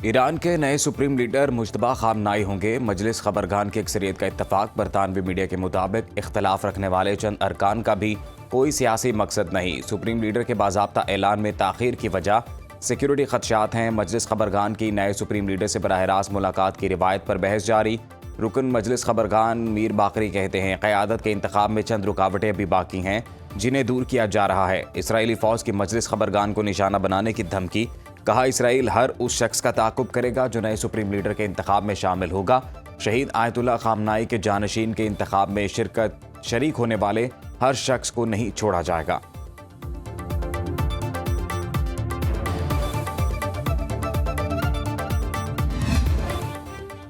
Iran के नए supreme leader Mojtaba खामनाई होंगे। मजलिस खबरगान की अक्सरियत का इत्तफाक। बरतानवी मीडिया के मुताबिक इख्तलाफ रखने वाले चंद अरकान का भी कोई सियासी मकसद नहीं। सुप्रीम लीडर के बाज़ाब्ता ऐलान में ताख़ीर की वजह सिक्योरिटी खदशात हैं। मजलिस खबरगान की नए सुप्रीम लीडर से बराह रास्त मुलाकात की रिवायत पर बहस जारी। रुकन मजलिस खबरगान मीर बाकरी कहते हैं, क़यादत के इंतखाब में चंद रुकावटें अभी बाकी हैं जिन्हें दूर किया जा रहा है। इसराइली फ़ौज की मजलिस खबरगान को निशाना बनाने की धमकी। कहा, इसराइल हर उस शख्स का ताक़ुब करेगा जो नए सुप्रीम लीडर के इंतखाब में शामिल होगा। शहीद आयतुल्लाह खामनाई के जानशीन के इंतखाब में शरीक होने वाले हर शख्स को नहीं छोड़ा जाएगा।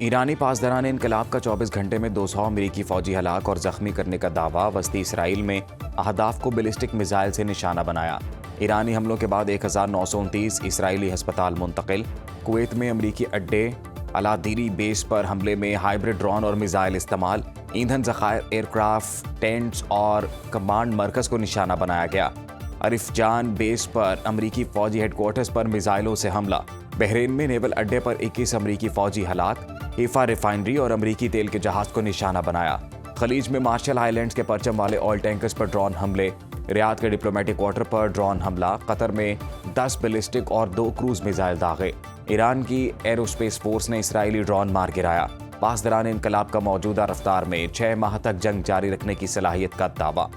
ईरानी पासदारान इनकलाब का 24 घंटे में 200 अमरीकी फ़ौजी हलाक और ज़ख्मी करने का दावा। वस्ती इसराइल में अहदाफ को बैलिस्टिक मिसाइल से निशाना बनाया। ईरानी हमलों के बाद 1929 इसराइली हस्पताल मुंतकिल। कुवैत में अमरीकी अड्डे अलादीरी बेस पर हमले में हाइब्रिड ड्रोन और मिसाइल इस्तेमाल। ईंधन ज़खायर, एयरक्राफ्ट, टेंट्स और कमांड मरकज़ को निशाना बनाया गया। अरिफजान बेस पर अमरीकी फ़ौजी हेडक्वार्टर्स पर मिसाइलों से हमला। बहरीन में नेवल अड्डे पर 21 अमरीकी फ़ौजी हलाक। हीफा रिफाइनरी और अमरीकी तेल के जहाज़ को निशाना बनाया। खलीज में मार्शल आइलैंड्स के परचम वाले ऑयल टैंकर्स पर ड्रोन हमले। रियाद के डिप्लोमेटिक क्वार्टर पर ड्रोन हमला। कतर में 10 बैलिस्टिक और 2 क्रूज मिसाइल दागे। ईरान की एरोस्पेस फोर्स ने इसराइली ड्रोन मार गिराया। पासदारान इनकलाब का मौजूदा रफ्तार में 6 माह तक जंग जारी रखने की सलाहियत का दावा।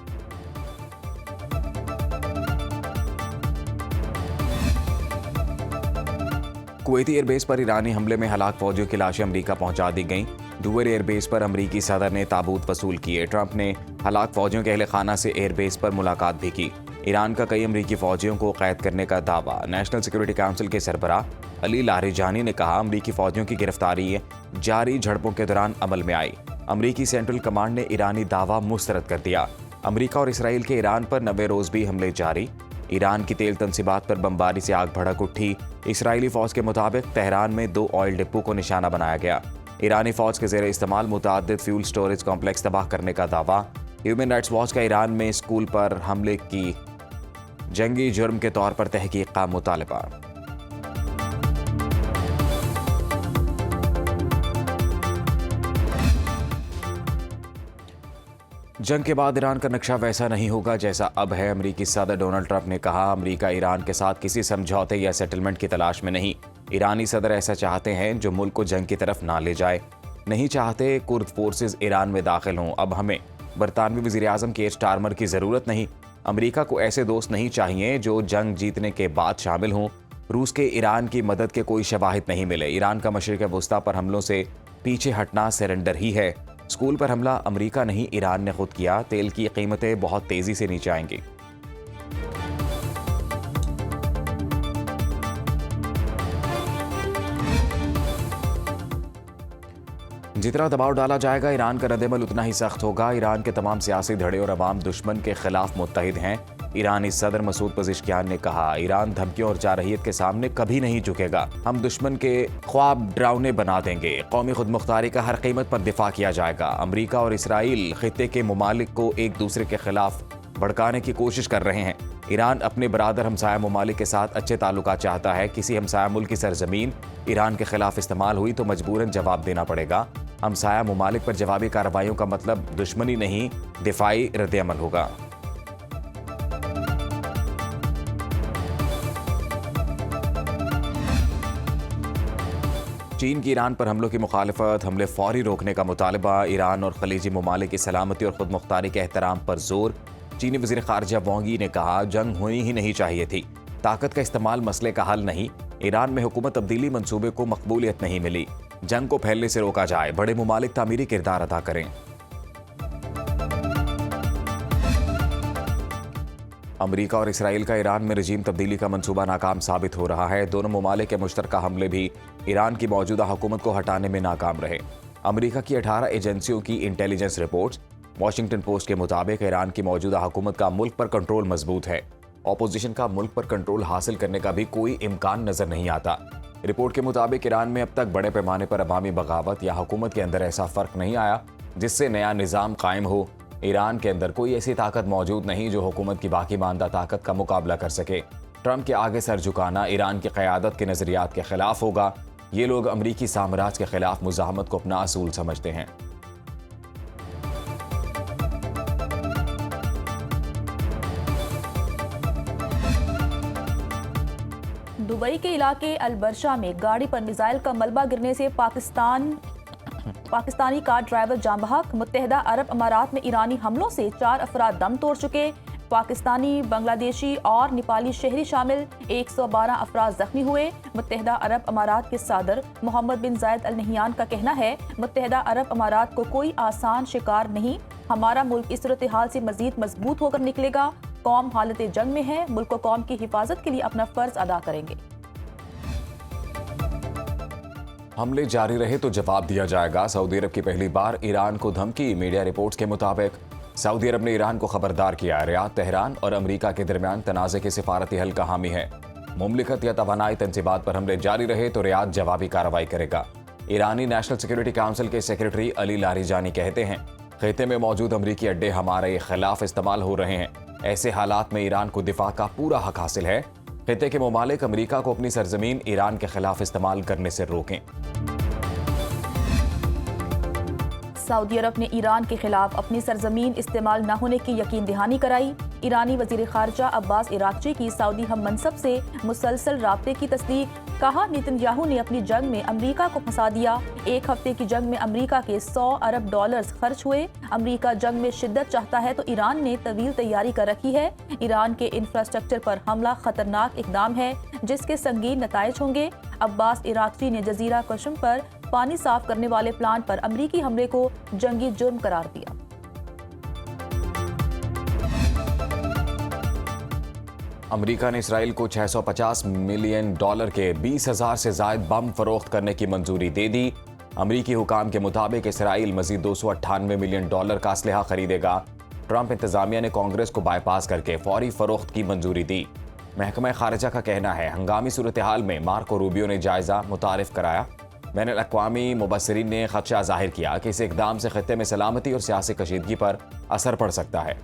कुवैती एयरबेस पर ईरानी हमले में हलाक फौजियों की लाशें अमरीका पहुंचा दी गईं। डुवर एयरबेस पर अमरीकी सदर ने ताबूत वसूल किए। ट्रंप ने हलाक फौजियों के अहले खाना से एयरबेस पर मुलाकात भी की। ईरान का कई अमरीकी फौजियों को कैद करने का दावा। नेशनल सिक्योरिटी काउंसिल के सरबराह अली लारिजानी ने कहा, अमरीकी फौजियों की गिरफ्तारी जारी झड़पों के दौरान अमल में आई। अमरीकी सेंट्रल कमांड ने ईरानी दावा मुस्तरद कर दिया। अमरीका और इसराइल के ईरान पर 90 रोज़ भी हमले जारी। ईरान की तेल तनसीबात पर बमबारी से आग भड़क उठी। इसराइली फ़ौज के मुताबिक तेहरान में 2 ऑयल डिपो को निशाना बनाया गया। ईरानी फ़ौज के ज़ेर इस्तेमाल मुतअद्दिद फ्यूल स्टोरेज कॉम्प्लेक्स तबाह करने का दावा। ह्यूमन राइट्स वॉच का ईरान में स्कूल पर हमले की जंगी जुर्म के तौर पर तहकीक का मुतालबा। जंग के बाद ईरान का नक्शा वैसा नहीं होगा जैसा अब है। अमरीकी सदर डोनाल्ड ट्रंप ने कहा, अमरीका ईरान के साथ किसी समझौते या सेटलमेंट की तलाश में नहीं। ईरानी सदर ऐसा चाहते हैं जो मुल्क को जंग की तरफ ना ले जाए। नहीं चाहते कुर्द फोर्सेस ईरान में दाखिल हों। अब हमें बरतानवी वज़ीर आज़म केयर स्टारमर की ज़रूरत नहीं। अमरीका को ऐसे दोस्त नहीं चाहिए जो जंग जीतने के बाद शामिल हों। रूस के ईरान की मदद के कोई शवाहिद नहीं मिले। ईरान का मशरिक़ वस्ता पर हमलों से पीछे हटना सरेंडर ही है। स्कूल पर हमला अमरीका नहीं, ईरान ने खुद किया। तेल की कीमतें बहुत तेज़ी से नीचे आएंगी। जितना दबाव डाला जाएगा ईरान का रद्द-ए-अमल उतना ही सख्त होगा। ईरान के तमाम सियासी धड़े और अवाम दुश्मन के खिलाफ मुत्तहिद हैं। ईरानी सदर मसूद पज़ेश्कियान ने कहा, ईरान धमकियों और जारहियत के सामने कभी नहीं झुकेगा। हम दुश्मन के ख्वाब डरावने बना देंगे। कौमी खुदमुख्तारी का हर कीमत पर दिफा किया जाएगा। अमरीका और इसराइल खित्ते के ममालिक को एक दूसरे के खिलाफ भड़काने की कोशिश कर रहे हैं। ईरान अपने बरादर हमसाया ममालिक के साथ अच्छे ताल्लुकात चाहता है। किसी हमसाया मुल्क की सरजमीन ईरान के खिलाफ इस्तेमाल हुई तो मजबूरन जवाब देना पड़ेगा। हमसाया ममालिक पर जवाबी कार्रवाइयों का मतलब दुश्मनी नहीं, दिफाई रद्द-ए-अमल होगा। चीन की ईरान पर हमलों की मुखालफत, हमले फौरी रोकने का मुतालबा। ईरान और खलीजी ममालिक की सलामती और खुदमुख्तारी के एहतराम पर जोर। चीनी वज़ीर ख़ारजा वांग यी ने कहा, जंग होनी ही नहीं चाहिए थी। ताकत का इस्तेमाल मसले का हल नहीं। ईरान में हुकूमत तब्दीली मंसूबे को मकबूलियत नहीं मिली। जंग को फैलने से रोका जाए। बड़े ममालिक तामीरी किरदार अदा करें। अमरीका और इसराइल का ईरान में रजीम तब्दीली का मंसूबा नाकाम साबित हो रहा है। दोनों ममालिक के मुश्तरका हमले भी ईरान की मौजूदा हुकूमत को हटाने में नाकाम रहे। अमरीका की 18 एजेंसियों की इंटेलिजेंस रिपोर्ट्स। वॉशिंगटन पोस्ट के मुताबिक ईरान की मौजूदा हुकूमत का मुल्क पर कंट्रोल मजबूत है। अपोजिशन का मुल्क पर कंट्रोल हासिल करने का भी कोई इम्कान नजर नहीं आता। रिपोर्ट के मुताबिक ईरान में अब तक बड़े पैमाने पर अवामी बगावत या हुकूमत के अंदर ऐसा फर्क नहीं आया जिससे नया निज़ाम कायम हो। ईरान के अंदर कोई ऐसी ताकत मौजूद नहीं जो हुकूमत की बाकी मानदा ताकत का मुकाबला कर सके। ट्रंप के आगे सर झुकाना ईरान की क़यादत के नज़रियात के खिलाफ होगा। ये लोग अमरीकी साम्राज्य के खिलाफ मुजाहमत को अपना असूल समझते हैं। दुबई के इलाके अलबरशा में गाड़ी पर मिसाइल का मलबा गिरने से पाकिस्तानी कार ड्राइवर जान बहक। मुत्तहिदा अरब अमारात में ईरानी हमलों से 4 अफराद दम तोड़ चुके। पाकिस्तानी, बांग्लादेशी और नेपाली शहरी शामिल 112 अफराद जख्मी हुए। मुत्तहिदा अरब अमारात के सदर मोहम्मद बिन जायद अल नहियान का कहना है, मुत्तहिदा अरब अमारात को कोई आसान शिकार नहीं। हमारा मुल्क इस सूरत हाल से मजीद मजबूत होकर निकलेगा। कौम हालत जंग में है, मुल्क को कौम की हिफाजत के लिए अपना फर्ज अदा करेंगे। हमले जारी रहे तो जवाब दिया जाएगा। सऊदी अरब की पहली बार ईरान को धमकी। मीडिया रिपोर्ट्स के मुताबिक सऊदी अरब ने ईरान को खबरदार किया। रियाद, तेहरान और अमेरिका के दरमियान तनाज़े के सिफारती हल का हामी है। मुमलिकत या तवानाई तंसीबात पर हमले जारी रहे तो रियाद जवाबी कार्रवाई करेगा। ईरानी नेशनल सिक्योरिटी काउंसिल के सेक्रेटरी अली लारीजानी कहते हैं, खिते में मौजूद अमरीकी अड्डे हमारे खिलाफ इस्तेमाल हो रहे हैं। ऐसे हालात में ईरान को दिफा का पूरा हक हासिल है। खिते के मुमालिक अमरीका को अपनी सरजमीन ईरान के खिलाफ इस्तेमाल करने से रोकें। सऊदी अरब ने ईरान के खिलाफ अपनी सरजमीन इस्तेमाल न होने की यकीन दहानी कराई। ईरानी वजीर खारजा अब्बास इराक्ची की सऊदी हम मनसब से मुसलसल राब्ते की तस्दीक। कहा, नेतन्याहू ने अपनी जंग में अमरीका को फंसा दिया। 1 हफ्ते की जंग में अमरीका के 100 अरब डॉलर्स खर्च हुए। अमरीका जंग में शिद्दत चाहता है तो ईरान ने तवील तैयारी कर रखी है। ईरान के इंफ्रास्ट्रक्चर पर हमला खतरनाक इकदाम है जिसके संगीन नताइज होंगे। अब्बास इराक्ची ने जजीरा कशम पर पानी साफ करने वाले प्लांट पर अमरीकी हमले को जंगी जुर्म करार दिया। अमरीका ने इसराइल को $650 मिलियन के 20,000 से ज्यादा बम फरोख्त करने की मंजूरी दे दी। अमरीकी हुकाम के मुताबिक इसराइल मजीद $298 मिलियन का असलहा खरीदेगा। ट्रंप इंतजामिया ने कांग्रेस को बाईपास करके फौरी फरोख्त की मंजूरी दी। महकमा खारजा का कहना है, हंगामी सूरत हाल में मार्को रूबियो ने जायजा मुतारिफ कराया। बैनुल अक़वामी मुबस्सिरीन ने खदशा जाहिर किया कि इस इक़दाम से खत्ते में सलामती और सियासी कशीदगी पर असर पड़ सकता है।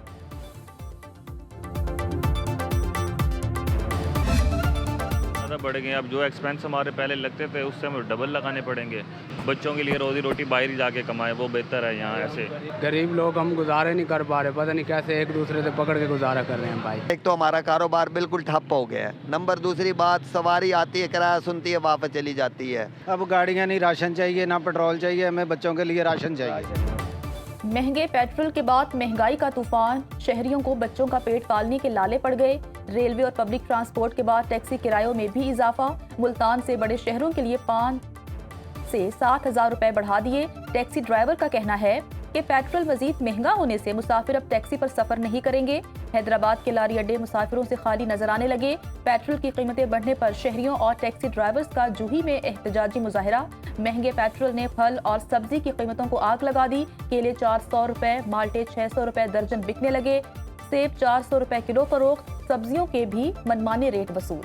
बढ़ गए। अब जो एक्सपेंस हमारे पहले लगते थे उससे हमें डबल लगाने पड़ेंगे। बच्चों के लिए रोजी रोटी बाहर ही जाके कमाए, वो बेहतर है। यहाँ ऐसे गरीब लोग हम गुजारे नहीं कर पा रहे, पता नहीं कैसे एक दूसरे से पकड़ के गुजारा कर रहे हैं भाई। एक तो हमारा कारोबार बिल्कुल ठप हो गया है। नंबर दूसरी बात, सवारी आती है, किराया सुनती है, वापस चली जाती है। अब गाड़ियाँ नहीं, राशन चाहिए, ना पेट्रोल चाहिए, हमें बच्चों के लिए राशन चाहिए। महंगे पेट्रोल के बाद महंगाई का तूफान। शहरियों को बच्चों का पेट पालने के लाले पड़ गए। रेलवे और पब्लिक ट्रांसपोर्ट के बाद टैक्सी किरायों में भी इजाफा। मुल्तान से बड़े शहरों के लिए 5 से 60,000 रुपए बढ़ा दिए। टैक्सी ड्राइवर का कहना है कि पेट्रोल मजीद महंगा होने से मुसाफिर अब टैक्सी पर सफर नहीं करेंगे। हैदराबाद के लारी अड्डे मुसाफिरों से खाली नजर आने लगे। पेट्रोल की कीमतें बढ़ने पर शहरियों और टैक्सी ड्राइवर्स का जूही में एहतजाजी मुजाहरा। महंगे पेट्रोल ने फल और सब्जी की कीमतों को आग लगा दी। केले 400 रुपए, माल्टे 600 रुपए दर्जन बिकने लगे। सेब 400 रुपए किलो फरोख्त। सब्जियों के भी मनमाने रेट वसूल।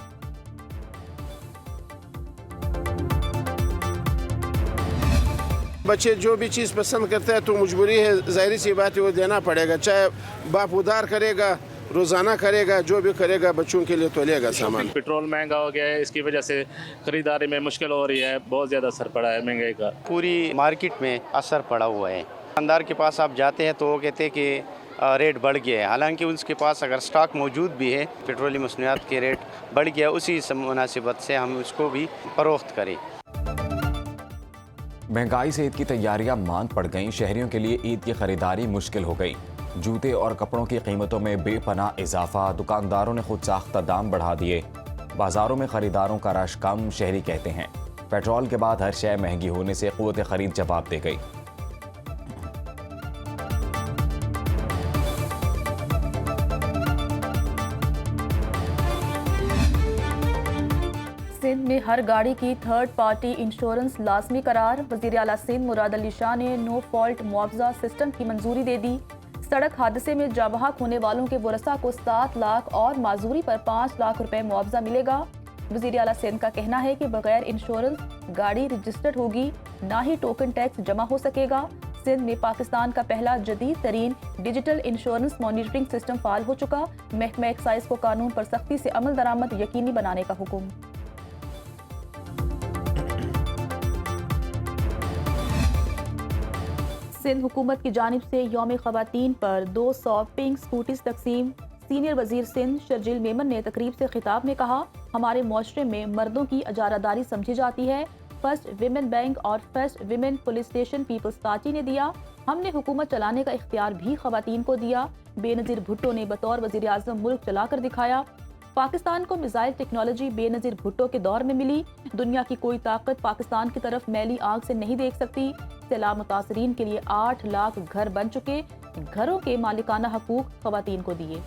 बच्चे जो भी चीज़ पसंद करते हैं तो मजबूरी है, जाहिर सी बात है वो देना पड़ेगा। चाहे बाप उधार करेगा, रोज़ाना करेगा, जो भी करेगा बच्चों के लिए तो लेगा सामान। पेट्रोल महंगा हो गया है, इसकी वजह से खरीदारी में मुश्किल हो रही है। बहुत ज़्यादा असर पड़ा है महंगाई का। पूरी मार्केट में असर पड़ा हुआ है। दुकानदार के पास आप जाते हैं तो वो कहते हैं कि रेट बढ़ गया है, हालांकि उसके पास अगर स्टॉक मौजूद भी है, पेट्रोलियम मसनूआत के रेट बढ़ गया, उसी मुनासिबत से हम उसको भी फरोख्त करें। महंगाई से ईद की तैयारियां मांद पड़ गईं। शहरियों के लिए ईद की खरीदारी मुश्किल हो गई। जूते और कपड़ों की कीमतों में बेपनाह इजाफा। दुकानदारों ने खुद साख्ता दाम बढ़ा दिए। बाजारों में खरीदारों का रश कम। शहरी कहते हैं, पेट्रोल के बाद हर शय महंगी होने से क़ुव्वत खरीद जवाब दे गई। सिंध में हर गाड़ी की थर्ड पार्टी इंश्योरेंस लाजमी करार। वज़ीर आला सिंध मुराद अली शाह ने नो फॉल्ट मुआवजा सिस्टम की मंजूरी दे दी। सड़क हादसे में जाबहक होने वालों के वरसा को 7 लाख और माजूरी पर 5 लाख रुपए मुआवजा मिलेगा। वज़ीर आला सिंध का कहना है कि बगैर इंश्योरेंस गाड़ी रजिस्टर्ड होगी, ना ही टोकन टैक्स जमा हो सकेगा। सिंध में पाकिस्तान का पहला जदीद तरीन डिजिटल इंश्योरेंस मॉनिटरिंग सिस्टम फाल हो चुका। महकमा एक्साइज को कानून पर सख्ती से अमल दरामद यकीनी बनाने का हुक्म। सिंध हुकूमत की जानिब से यौम ख़वातीन पर 200 पिंक स्कूटीज तकसीम। सीनियर वजीर सिंध शर्जिल मेमन ने तकरीब से खिताब में कहा, हमारे मुआशरे में मर्दों की अजारादारी समझी जाती है। फर्स्ट विमेन बैंक और first women police station peoples party ने दिया। हमने हुकूमत चलाने का इख्तियार भी खवातीन को दिया। बेनज़ीर भुट्टो ने बतौर वज़ीर आज़म मुल्क चलाकर दिखाया। पाकिस्तान को मिसाइल टेक्नोलॉजी बेनज़ीर भुट्टो के दौर में मिली। दुनिया की कोई ताकत पाकिस्तान की तरफ मैली आंख से नहीं देख सकती। सैलाब मुतासरीन के लिए 8 लाख घर बन चुके। घरों के मालिकाना हकूक खवातीन को दिए।